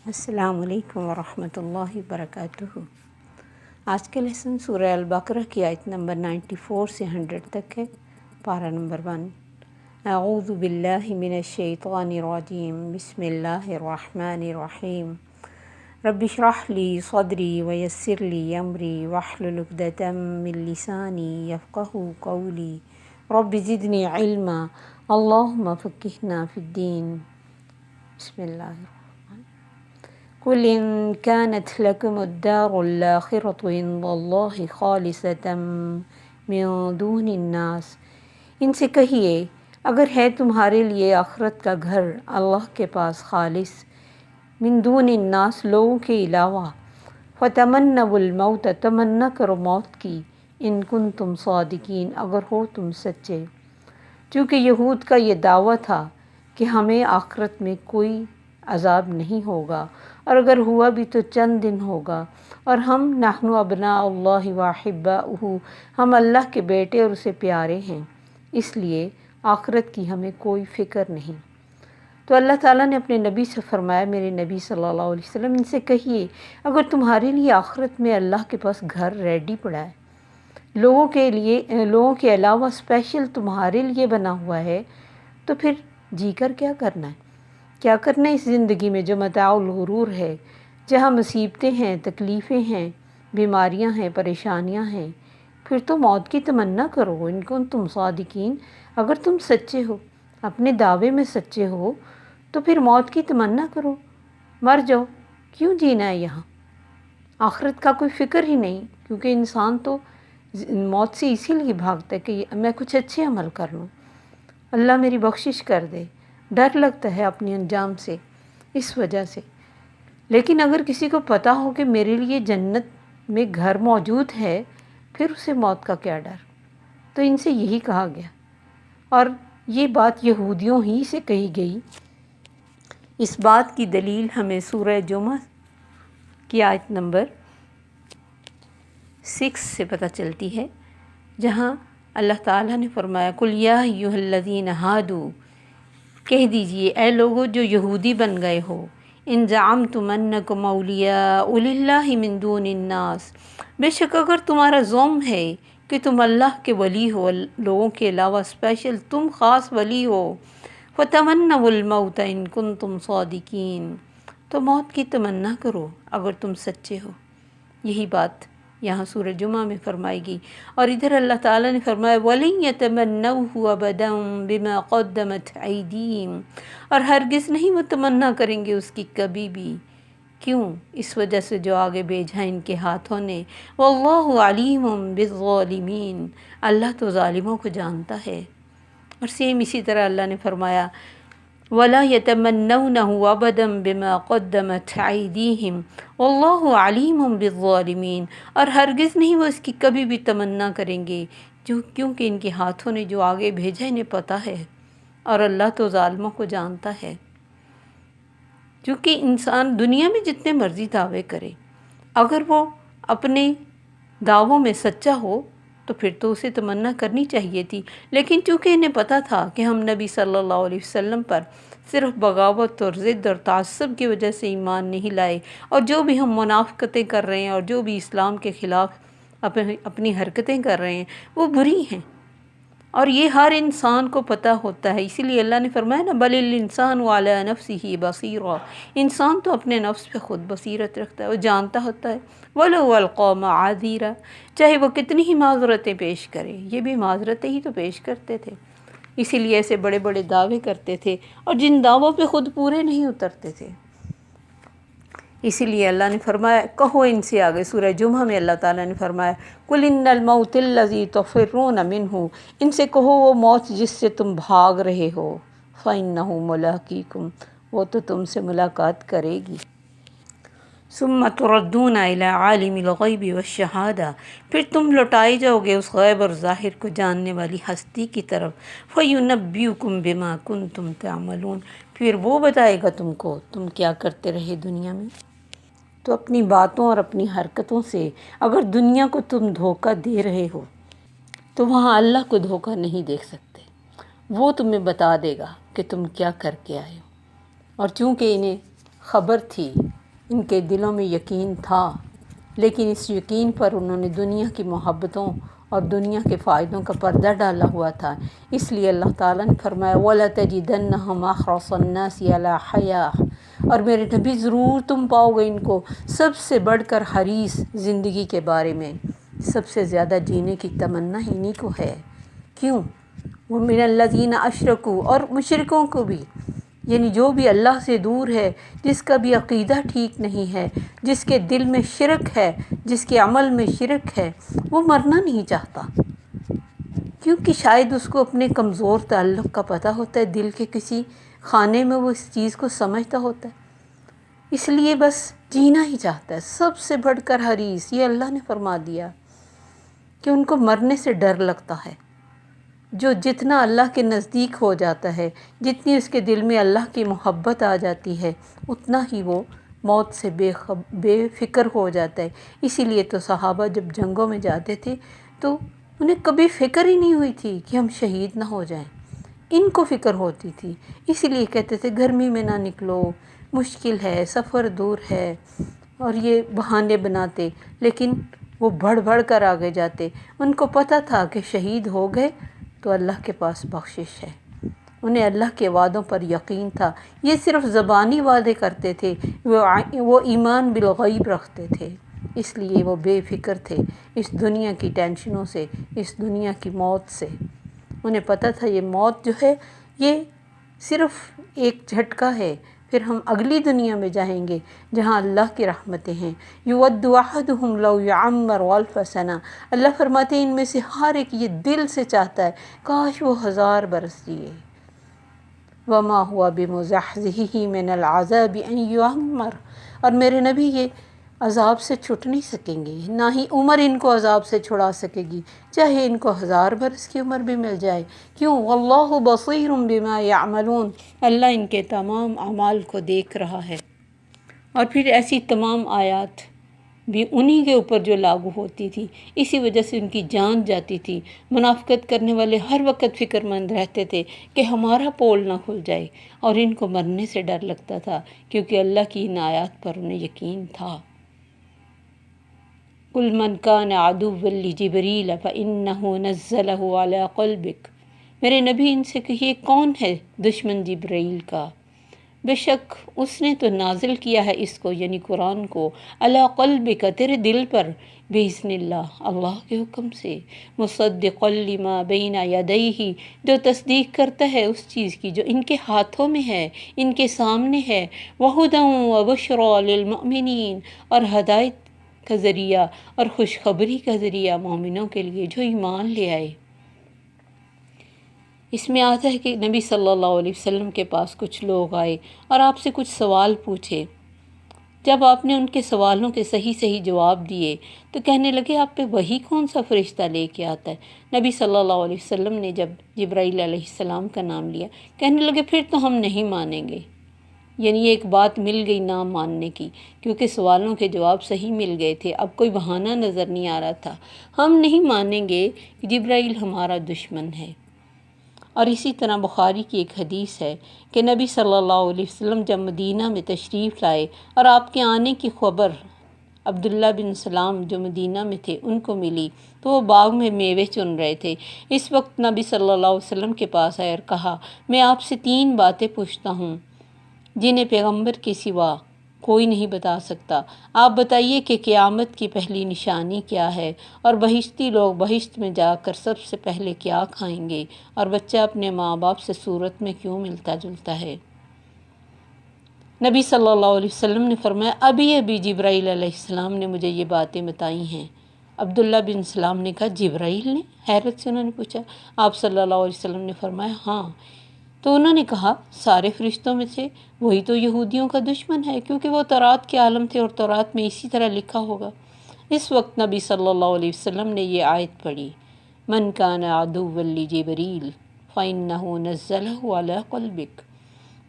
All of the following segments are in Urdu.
السلام علیکم ورحمۃ اللہ وبرکاتہ۔ آج کا لیسن سورہ البقرہ کی آیت نمبر 94 سے 100 تک ہے۔ پارہ نمبر 1۔ اعوذ باللہ من الشیطان الرجیم، بسم اللہ الرحمن الرحیم۔ رب اشرح لی صدری ویسر لی امری واحلل عقدۃ من لسانی یفقہوا قولی رب زدنی علما اللہم فقہنا فی الدین۔ بسم اللہ الرحمن۔ قل ان كانت لكم الدار الآخرة عند الله خالصة من دون الناس، ان سے کہیے اگر ہے تمہارے لیے آخرت کا گھر اللہ کے پاس خالص، من دون الناس لوگوں کے علاوہ، فتمنوا الموت تمنا کرو موت کی، ان کنتم صادقین اگر ہو تم سچے۔ چونکہ یہود کا یہ دعویٰ تھا کہ ہمیں آخرت میں کوئی عذاب نہیں ہوگا، اور اگر ہوا بھی تو چند دن ہوگا، اور ہم نحن ابناء اللہ واحباؤہ، ہم اللہ کے بیٹے اور اسے پیارے ہیں، اس لیے آخرت کی ہمیں کوئی فکر نہیں۔ تو اللہ تعالیٰ نے اپنے نبی سے فرمایا، میرے نبی صلی اللہ علیہ وسلم ان سے کہیے اگر تمہارے لیے آخرت میں اللہ کے پاس گھر ریڈی پڑا ہے، لوگوں کے علاوہ اسپیشل تمہارے لیے بنا ہوا ہے، تو پھر جی کر کیا کرنا ہے؟ کیا کرنا ہے اس زندگی میں جو متاع الغرور ہے، جہاں مصیبتیں ہیں، تکلیفیں ہیں، بیماریاں ہیں، پریشانیاں ہیں؟ پھر تو موت کی تمنا کرو، ان کو تم صادقین، اگر تم سچے ہو، اپنے دعوے میں سچے ہو تو پھر موت کی تمنا کرو، مر جاؤ، کیوں جینا ہے یہاں؟ آخرت کا کوئی فکر ہی نہیں، کیونکہ انسان تو موت سے اسی لیے بھاگتا ہے کہ میں کچھ اچھے عمل کر لوں، اللہ میری بخشش کر دے، ڈر لگتا ہے اپنے انجام سے، اس وجہ سے۔ لیکن اگر کسی کو پتہ ہو کہ میرے لیے جنت میں گھر موجود ہے، پھر اسے موت کا کیا ڈر؟ تو ان سے یہی کہا گیا، اور یہ بات یہودیوں ہی سے کہی گئی۔ اس بات کی دلیل ہمیں سورہ جمعہ کی آیت نمبر 6 سے پتہ چلتی ہے، جہاں اللہ تعالیٰ نے فرمایا قُلْ يَا أَيُّهَا الَّذِينَ هَادُوا، کہہ دیجئے اے لوگو جو یہودی بن گئے ہو، ان زعمتم انکم اولیاء للہ من دون الناس، بے شک اگر تمہارا زعم ہے کہ تم اللہ کے ولی ہو، لوگوں کے علاوہ اسپیشل تم خاص ولی ہو، فتمنوا الموت ان کنتم صادقین، تو موت کی تمنا کرو اگر تم سچے ہو۔ یہی بات یہاں سورہ جمعہ میں فرمائی گئی، اور ادھر اللہ تعالیٰ نے فرمایا وَلَن يَتَمَنَّوْهُ أَبَدًا بِمَا قَدَّمَتْ أَيْدِيهِمْ، اور ہرگز نہیں وہ تمنا کریں گے اس کی کبھی بھی، کیوں؟ اس وجہ سے جو آگے بھیجا ان کے ہاتھوں نے، وَاللَّهُ عَلِيمٌ بِالظَّالِمِينَ، اللہ تو ظالموں کو جانتا ہے۔ اور سیم اسی طرح اللہ نے فرمایا وَلَا يَتَمَنَّوْنَهُ أَبَدًا بِمَا قَدَّمَتْ أَيْدِيهِمْ وَاللَّهُ عَلِيمٌ بِالظَّالِمِينَ، اور ہرگز نہیں وہ اس کی کبھی بھی تمنا کریں گے، کیونکہ ان کے ہاتھوں نے جو آگے بھیجا انہیں پتہ ہے، اور اللہ تو ظالموں کو جانتا ہے۔ کیونکہ انسان دنیا میں جتنے مرضی دعوے کرے، اگر وہ اپنے دعووں میں سچا ہو تو پھر تو اسے تمنا کرنی چاہیے تھی، لیکن چونکہ انہیں پتہ تھا کہ ہم نبی صلی اللہ علیہ وسلم پر صرف بغاوت اور ضد اور تعصب کی وجہ سے ایمان نہیں لائے، اور جو بھی ہم منافقتیں کر رہے ہیں اور جو بھی اسلام کے خلاف اپنی حرکتیں کر رہے ہیں وہ بری ہیں، اور یہ ہر انسان کو پتہ ہوتا ہے۔ اسی لیے اللہ نے فرمایا نا بل الانسان علی نفسہ بصیرہ، انسان تو اپنے نفس پہ خود بصیرت رکھتا ہے، وہ جانتا ہوتا ہے، وَلَوْ أَلْقَىٰ مَعَاذِيرَ، چاہے وہ کتنی ہی معذرتیں پیش کرے، یہ بھی معذرتیں ہی تو پیش کرتے تھے، اسی لیے ایسے بڑے بڑے دعوے کرتے تھے، اور جن دعووں پہ خود پورے نہیں اترتے تھے۔ اسی لیے اللہ نے فرمایا کہو ان سے آگے سورہ جمعہ میں اللہ تعالیٰ نے فرمایا قُلْ إِنَّ الْمَوْتَ الَّذِي تَفِرُّونَ مِنْهُ، ان سے کہو وہ موت جس سے تم بھاگ رہے ہو، فَإِنَّهُ مُلَاقِيكُمْ، وہ تو تم سے ملاقات کرے گی۔ ثُمَّ تُرَدُّونَ إِلَىٰ عَالِمِ الْغَيْبِ وَالشَّهَادَةِ، پھر تم لوٹائے جاؤ گے اس غیب اور ظاہر کو جاننے والی ہستی کی طرف، فَيُنَبِّئُكُم بِمَا كُنتُمْ تَعْمَلُونَ، پھر وہ بتائے گا تم کو تم کیا کرتے رہے دنیا میں۔ تو اپنی باتوں اور اپنی حرکتوں سے اگر دنیا کو تم دھوکہ دے رہے ہو تو وہاں اللہ کو دھوکہ نہیں دے سکتے، وہ تمہیں بتا دے گا کہ تم کیا کر کے آئے ہو۔ اور چونکہ انہیں خبر تھی، ان کے دلوں میں یقین تھا، لیکن اس یقین پر انہوں نے دنیا کی محبتوں اور دنیا کے فائدوں کا پردہ ڈالا ہوا تھا۔ اس لیے اللہ تعالیٰ نے فرمایا وَلَتَجِدَنَّهُمْ أَحْرَصَ النَّاسِ عَلَىٰ حَيَاةٍ، اور میرے نبی ضرور تم پاؤ گے ان کو سب سے بڑھ کر حریص زندگی کے بارے میں، سب سے زیادہ جینے کی تمنا انہی کو ہے۔ کیوں؟ وَمِنَ الَّذِينَ أَشْرَكُوا، اور مشرکوں کو بھی، یعنی جو بھی اللہ سے دور ہے، جس کا بھی عقیدہ ٹھیک نہیں ہے، جس کے دل میں شرک ہے، جس کے عمل میں شرک ہے، وہ مرنا نہیں چاہتا، کیونکہ شاید اس کو اپنے کمزور تعلق کا پتہ ہوتا ہے، دل کے کسی خانے میں وہ اس چیز کو سمجھتا ہوتا ہے، اس لیے بس جینا ہی چاہتا ہے۔ سب سے بڑھ کر حریص، یہ اللہ نے فرما دیا کہ ان کو مرنے سے ڈر لگتا ہے۔ جو جتنا اللہ کے نزدیک ہو جاتا ہے، جتنی اس کے دل میں اللہ کی محبت آ جاتی ہے، اتنا ہی وہ موت سے بے فکر ہو جاتا ہے۔ اسی لیے تو صحابہ جب جنگوں میں جاتے تھے تو انہیں کبھی فکر ہی نہیں ہوئی تھی کہ ہم شہید نہ ہو جائیں، ان کو فکر ہوتی تھی، اسی لیے کہتے تھے گرمی میں نہ نکلو، مشکل ہے، سفر دور ہے، اور یہ بہانے بناتے، لیکن وہ بڑھ بڑھ کر آگے جاتے۔ ان کو پتہ تھا کہ شہید ہو گئے تو اللہ کے پاس بخشش ہے، انہیں اللہ کے وعدوں پر یقین تھا۔ یہ صرف زبانی وعدے کرتے تھے، وہ ایمان بالغیب رکھتے تھے، اس لیے وہ بے فکر تھے اس دنیا کی ٹینشنوں سے، اس دنیا کی موت سے۔ انہیں پتہ تھا یہ موت جو ہے یہ صرف ایک جھٹکا ہے، پھر ہم اگلی دنیا میں جائیں گے جہاں اللہ کی رحمتیں ہیں۔ یود احدہم لو یعمر الف سنہ، اللہ فرماتے ہیں ان میں سے ہر ایک یہ دل سے چاہتا ہے کاش وہ 1000 برس جیے۔ وما ہوا بمزحزحہ من العذاب ان یعمر، اور میرے نبی یہ عذاب سے چھٹ نہیں سکیں گے، نہ ہی عمر ان کو عذاب سے چھڑا سکے گی، چاہے ان کو 1000 برس کی عمر بھی مل جائے۔ کیوں؟ واللہ بصیر بما یعملون، اللہ ان کے تمام اعمال کو دیکھ رہا ہے۔ اور پھر ایسی تمام آیات بھی انہی کے اوپر جو لاگو ہوتی تھی، اسی وجہ سے ان کی جان جاتی تھی۔ منافقت کرنے والے ہر وقت فکر مند رہتے تھے کہ ہمارا پول نہ کھل جائے، اور ان کو مرنے سے ڈر لگتا تھا کیونکہ اللہ کی ان آیات پر انہیں یقین تھا۔ قُلْ مَنْ كَانَ عَدُوًّا لِجِبْرِيلَ فَإِنَّهُ نَزَّلَهُ عَلَىٰ قَلْبِكَ، میرے نبی ان سے کہیے کون ہے دشمن جبرائیل کا؟ بے شک اس نے تو نازل کیا ہے اس کو، یعنی قرآن کو، عَلَىٰ قَلْبِكَ، تیرے دل پر، بِإِذْنِ اللہ، اللہ کے حکم سے، مُصَدِّقًا لِمَا بَيْنَ يَدَيْهِ، جو تصدیق کرتا ہے اس چیز کی جو ان کے ہاتھوں میں ہے، ان کے سامنے ہے، وَهُدًى وَبُشْرَىٰ لِلْمُؤْمِنِينَ، اور ہدایت کا ذریعہ اور خوشخبری کا ذریعہ مومنوں کے لیے جو ایمان لے آئے۔ اس میں آتا ہے کہ نبی صلی اللہ علیہ وسلم کے پاس کچھ لوگ آئے اور آپ سے کچھ سوال پوچھے۔ جب آپ نے ان کے سوالوں کے صحیح صحیح جواب دیے تو کہنے لگے آپ پہ وہی کون سا فرشتہ لے کے آتا ہے؟ نبی صلی اللہ علیہ وسلم نے جب جبرائیل علیہ السلام کا نام لیا، کہنے لگے پھر تو ہم نہیں مانیں گے، یعنی یہ ایک بات مل گئی نہ ماننے کی، کیونکہ سوالوں کے جواب صحیح مل گئے تھے، اب کوئی بہانہ نظر نہیں آ رہا تھا۔ ہم نہیں مانیں گے کہ جبرائیل ہمارا دشمن ہے۔ اور اسی طرح بخاری کی ایک حدیث ہے کہ نبی صلی اللہ علیہ وسلم جب مدینہ میں تشریف لائے اور آپ کے آنے کی خبر عبداللہ بن سلام جو مدینہ میں تھے ان کو ملی تو وہ باغ میں میوے چن رہے تھے۔ اس وقت نبی صلی اللہ علیہ وسلم کے پاس آئے اور کہا میں آپ سے 3 باتیں پوچھتا ہوں جنہیں پیغمبر کے سوا کوئی نہیں بتا سکتا، آپ بتائیے کہ قیامت کی پہلی نشانی کیا ہے، اور بہشتی لوگ بہشت میں جا کر سب سے پہلے کیا کھائیں گے، اور بچہ اپنے ماں باپ سے صورت میں کیوں ملتا جلتا ہے؟ نبی صلی اللہ علیہ وسلم نے فرمایا ابھی جبرائیل علیہ السلام نے مجھے یہ باتیں بتائی ہیں۔ عبداللہ بن سلام نے کہا جبرائیل نے؟ حیرت سے انہوں نے پوچھا۔ آپ صلی اللہ علیہ وسلم نے فرمایا ہاں۔ تو انہوں نے کہا سارے فرشتوں میں سے وہی تو یہودیوں کا دشمن ہے، کیونکہ وہ تورات کے عالم تھے اور تورات میں اسی طرح لکھا ہوگا۔ اس وقت نبی صلی اللہ علیہ وسلم نے یہ آیت پڑھی من کان عدوا لجبریل فإنہ نزلہ علی قلبک،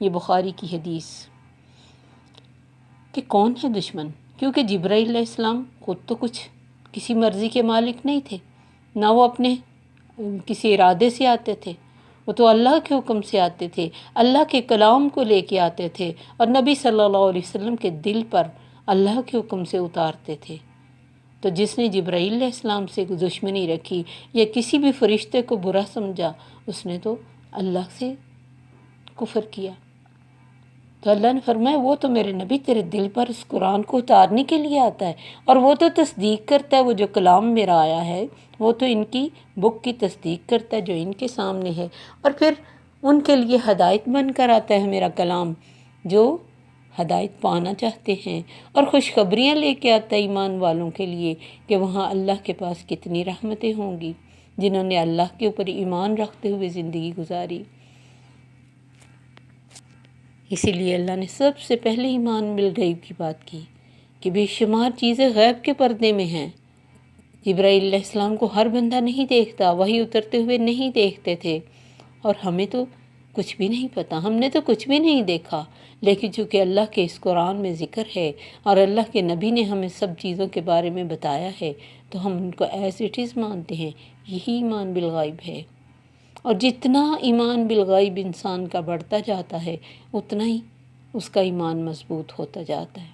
یہ بخاری کی حدیث، کہ کون ہے دشمن، کیونکہ جبرائیل علیہ السلام خود تو کچھ کسی مرضی کے مالک نہیں تھے، نہ وہ اپنے کسی ارادے سے آتے تھے، وہ تو اللہ کے حکم سے آتے تھے، اللہ کے کلام کو لے کے آتے تھے اور نبی صلی اللہ علیہ وسلم کے دل پر اللہ کے حکم سے اتارتے تھے۔ تو جس نے جبرائیل علیہ السلام سے دشمنی رکھی یا کسی بھی فرشتے کو برا سمجھا، اس نے تو اللہ سے کفر کیا۔ تو اللہ نے فرمایا وہ تو میرے نبی تیرے دل پر اس قرآن کو اتارنے کے لیے آتا ہے، اور وہ تو تصدیق کرتا ہے، وہ جو کلام میرا آیا ہے وہ تو ان کی بک کی تصدیق کرتا ہے جو ان کے سامنے ہے، اور پھر ان کے لیے ہدایت بن کر آتا ہے میرا کلام، جو ہدایت پانا چاہتے ہیں، اور خوشخبریاں لے کے آتا ہے ایمان والوں کے لیے کہ وہاں اللہ کے پاس کتنی رحمتیں ہوں گی جنہوں نے اللہ کے اوپر ایمان رکھتے ہوئے زندگی گزاری۔ اسی لیے اللہ نے سب سے پہلے ایمان بالغیب کی بات کی کہ بے شمار چیزیں غیب کے پردے میں ہیں۔ جبرائیل علیہ السلام کو ہر بندہ نہیں دیکھتا، وحی اترتے ہوئے نہیں دیکھتے تھے، اور ہمیں تو کچھ بھی نہیں پتہ، ہم نے تو کچھ بھی نہیں دیکھا، لیکن چونکہ اللہ کے اس قرآن میں ذکر ہے اور اللہ کے نبی نے ہمیں سب چیزوں کے بارے میں بتایا ہے تو ہم ان کو ایز اٹ از مانتے ہیں۔ یہی ایمان بالغیب ہے، اور جتنا ایمان بالغیب انسان کا بڑھتا جاتا ہے اتنا ہی اس کا ایمان مضبوط ہوتا جاتا ہے۔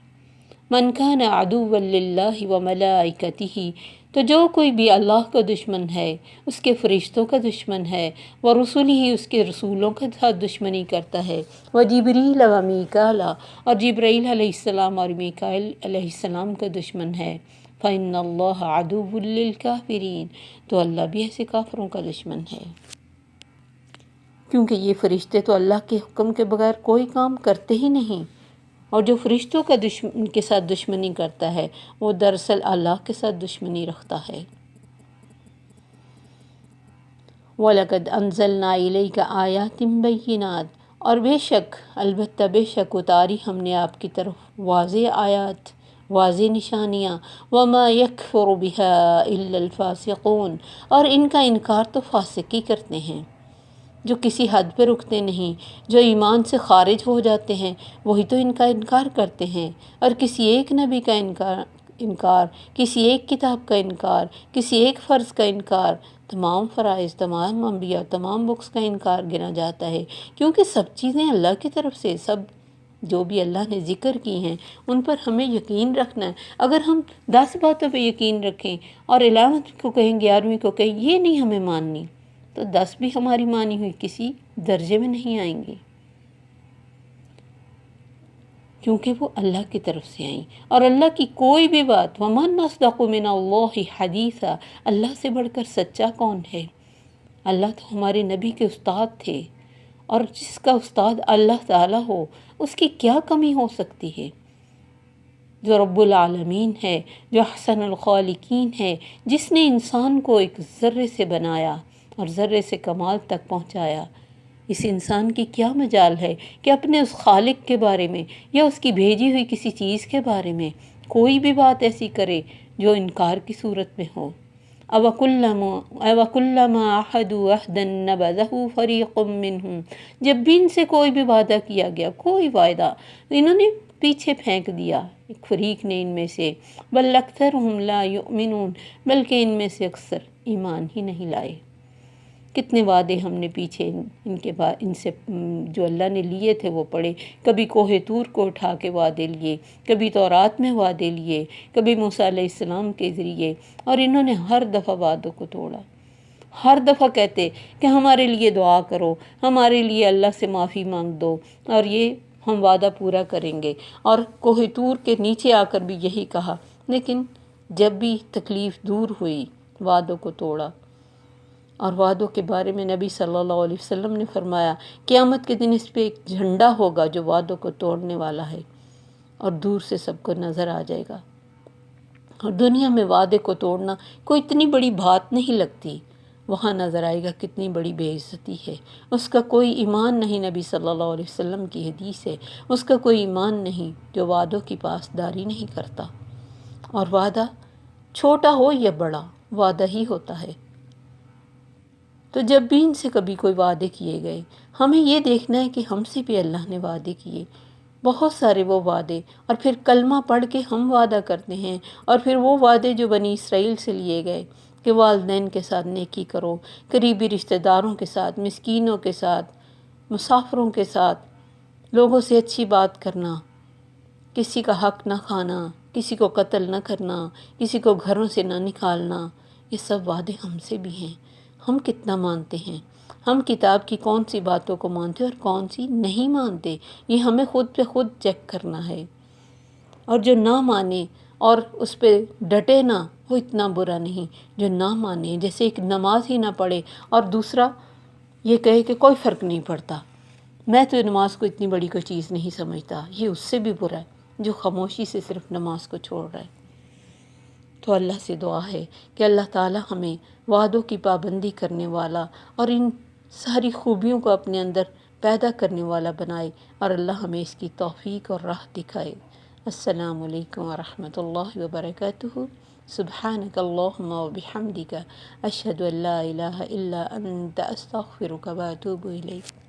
من کان عدوا للہ وملائکتہ، تو جو کوئی بھی اللہ کا دشمن ہے، اس کے فرشتوں کا دشمن ہے، ورسولہ، اس کے رسولوں کے ساتھ دشمنی کرتا ہے، وجبریل ومیکال، اور جبرائیل علیہ السلام اور میکائیل علیہ السلام کا دشمن ہے، فإن اللہ عدو للکافرین، تو اللہ بھی ایسے کافروں کا دشمن ہے، کیونکہ یہ فرشتے تو اللہ کے حکم کے بغیر کوئی کام کرتے ہی نہیں، اور جو فرشتوں کا کے ساتھ دشمنی کرتا ہے وہ دراصل اللہ کے ساتھ دشمنی رکھتا ہے۔ وَلَقَدْ أَنزَلْنَا إِلَيْكَ آيَاتٍ بَيِّنَاتٍ، اور بے شک، البتہ بے شک اتاری ہم نے آپ کی طرف واضح آیات، واضح نشانیاں، وَمَا يَكْفُرُ بِهَا إِلَّا الْفَاسِقُونَ، اور ان کا انکار تو فاسق ہی کرتے ہیں، جو کسی حد پہ رکتے نہیں، جو ایمان سے خارج ہو جاتے ہیں، وہی تو ان کا انکار کرتے ہیں، اور کسی ایک نبی کا انکار، کسی ایک کتاب کا انکار، کسی ایک فرض کا انکار، تمام فرائض، تمام انبیاء، تمام بکس کا انکار گنا جاتا ہے، کیونکہ سب چیزیں اللہ کی طرف سے، سب جو بھی اللہ نے ذکر کی ہیں ان پر ہمیں یقین رکھنا ہے۔ اگر ہم 10 باتوں پہ یقین رکھیں اور 11 کو کہیں 11ویں کو کہیں یہ نہیں ہمیں ماننی، تو 10 بھی ہماری مانی ہوئی کسی درجے میں نہیں آئیں گی، کیونکہ وہ اللہ کی طرف سے آئیں، اور اللہ کی کوئی بھی بات، وَمَنْ أَصْدَقُ مِنَ اللَّهِ حَدِيثًا، اللہ سے بڑھ کر سچا کون ہے؟ اللہ تو ہمارے نبی کے استاد تھے، اور جس کا استاد اللہ تعالیٰ ہو اس کی کیا کمی ہو سکتی ہے؟ جو رب العالمین ہے، جو احسن الخالقین ہے، جس نے انسان کو ایک ذرے سے بنایا اور ذرے سے کمال تک پہنچایا، اس انسان کی کیا مجال ہے کہ اپنے اس خالق کے بارے میں یا اس کی بھیجی ہوئی کسی چیز کے بارے میں کوئی بھی بات ایسی کرے جو انکار کی صورت میں ہو؟ أَوَكُلَّمَا عَاهَدُوا عَهْدًا نَبَذَهُ فَرِيقٌ مِّنْهُمْ، جب بھی ان سے کوئی بھی وعدہ کیا گیا، کوئی وعدہ، انہوں نے پیچھے پھینک دیا، ایک فریق نے ان میں سے، بل اکثرهم لا یؤمنون، بلکہ ان میں سے اکثر ایمان ہی نہیں لائے۔ کتنے وعدے ہم نے پیچھے ان سے جو اللہ نے لیے تھے وہ پڑھے، کبھی کوہ طور کو اٹھا کے وعدے لیے، کبھی تورات میں وعدے لیے، کبھی موسیٰ علیہ السلام کے ذریعے، اور انہوں نے ہر دفعہ وعدوں کو توڑا، ہر دفعہ کہتے کہ ہمارے لیے دعا کرو، ہمارے لیے اللہ سے معافی مانگ دو، اور یہ ہم وعدہ پورا کریں گے، اور کوہ طور کے نیچے آ کر بھی یہی کہا، لیکن جب بھی تکلیف دور ہوئی وعدوں کو توڑا۔ اور وعدوں کے بارے میں نبی صلی اللہ علیہ وسلم نے فرمایا قیامت کے دن اس پہ ایک جھنڈا ہوگا جو وعدوں کو توڑنے والا ہے، اور دور سے سب کو نظر آ جائے گا، اور دنیا میں وعدے کو توڑنا کوئی اتنی بڑی بات نہیں لگتی، وہاں نظر آئے گا کتنی بڑی بے عزتی ہے، اس کا کوئی ایمان نہیں، نبی صلی اللہ علیہ وسلم کی حدیث ہے، اس کا کوئی ایمان نہیں جو وعدوں کی پاسداری نہیں کرتا، اور وعدہ چھوٹا ہو یا بڑا وعدہ ہی ہوتا ہے۔ تو جب بھی ان سے کبھی کوئی وعدے کیے گئے، ہمیں یہ دیکھنا ہے کہ ہم سے بھی اللہ نے وعدے کیے، بہت سارے وہ وعدے، اور پھر کلمہ پڑھ کے ہم وعدہ کرتے ہیں، اور پھر وہ وعدے جو بنی اسرائیل سے لیے گئے کہ والدین کے ساتھ نیکی کرو، قریبی رشتہ داروں کے ساتھ، مسکینوں کے ساتھ، مسافروں کے ساتھ، لوگوں سے اچھی بات کرنا، کسی کا حق نہ کھانا، کسی کو قتل نہ کرنا، کسی کو گھروں سے نہ نکالنا، یہ سب وعدے ہم سے بھی ہیں۔ ہم کتنا مانتے ہیں؟ ہم کتاب کی کون سی باتوں کو مانتے اور کون سی نہیں مانتے؟ یہ ہمیں خود پہ خود چیک کرنا ہے۔ اور جو نہ مانے اور اس پہ ڈٹے نہ، وہ اتنا برا نہیں جو نہ مانے، جیسے ایک نماز ہی نہ پڑھے اور دوسرا یہ کہے کہ کوئی فرق نہیں پڑتا، میں تو نماز کو اتنی بڑی کوئی چیز نہیں سمجھتا، یہ اس سے بھی برا ہے جو خاموشی سے صرف نماز کو چھوڑ رہا ہے۔ تو اللہ سے دعا ہے کہ اللہ تعالی ہمیں وعدوں کی پابندی کرنے والا اور ان ساری خوبیوں کو اپنے اندر پیدا کرنے والا بنائے، اور اللہ ہمیں اس کی توفیق اور راہ دکھائے۔ السلام علیکم ورحمۃ اللہ وبرکاتہ۔ سبحانک اللہم وبحمدک، اشہد ان لا الہ الا انت، استغفرک واتوب الیک۔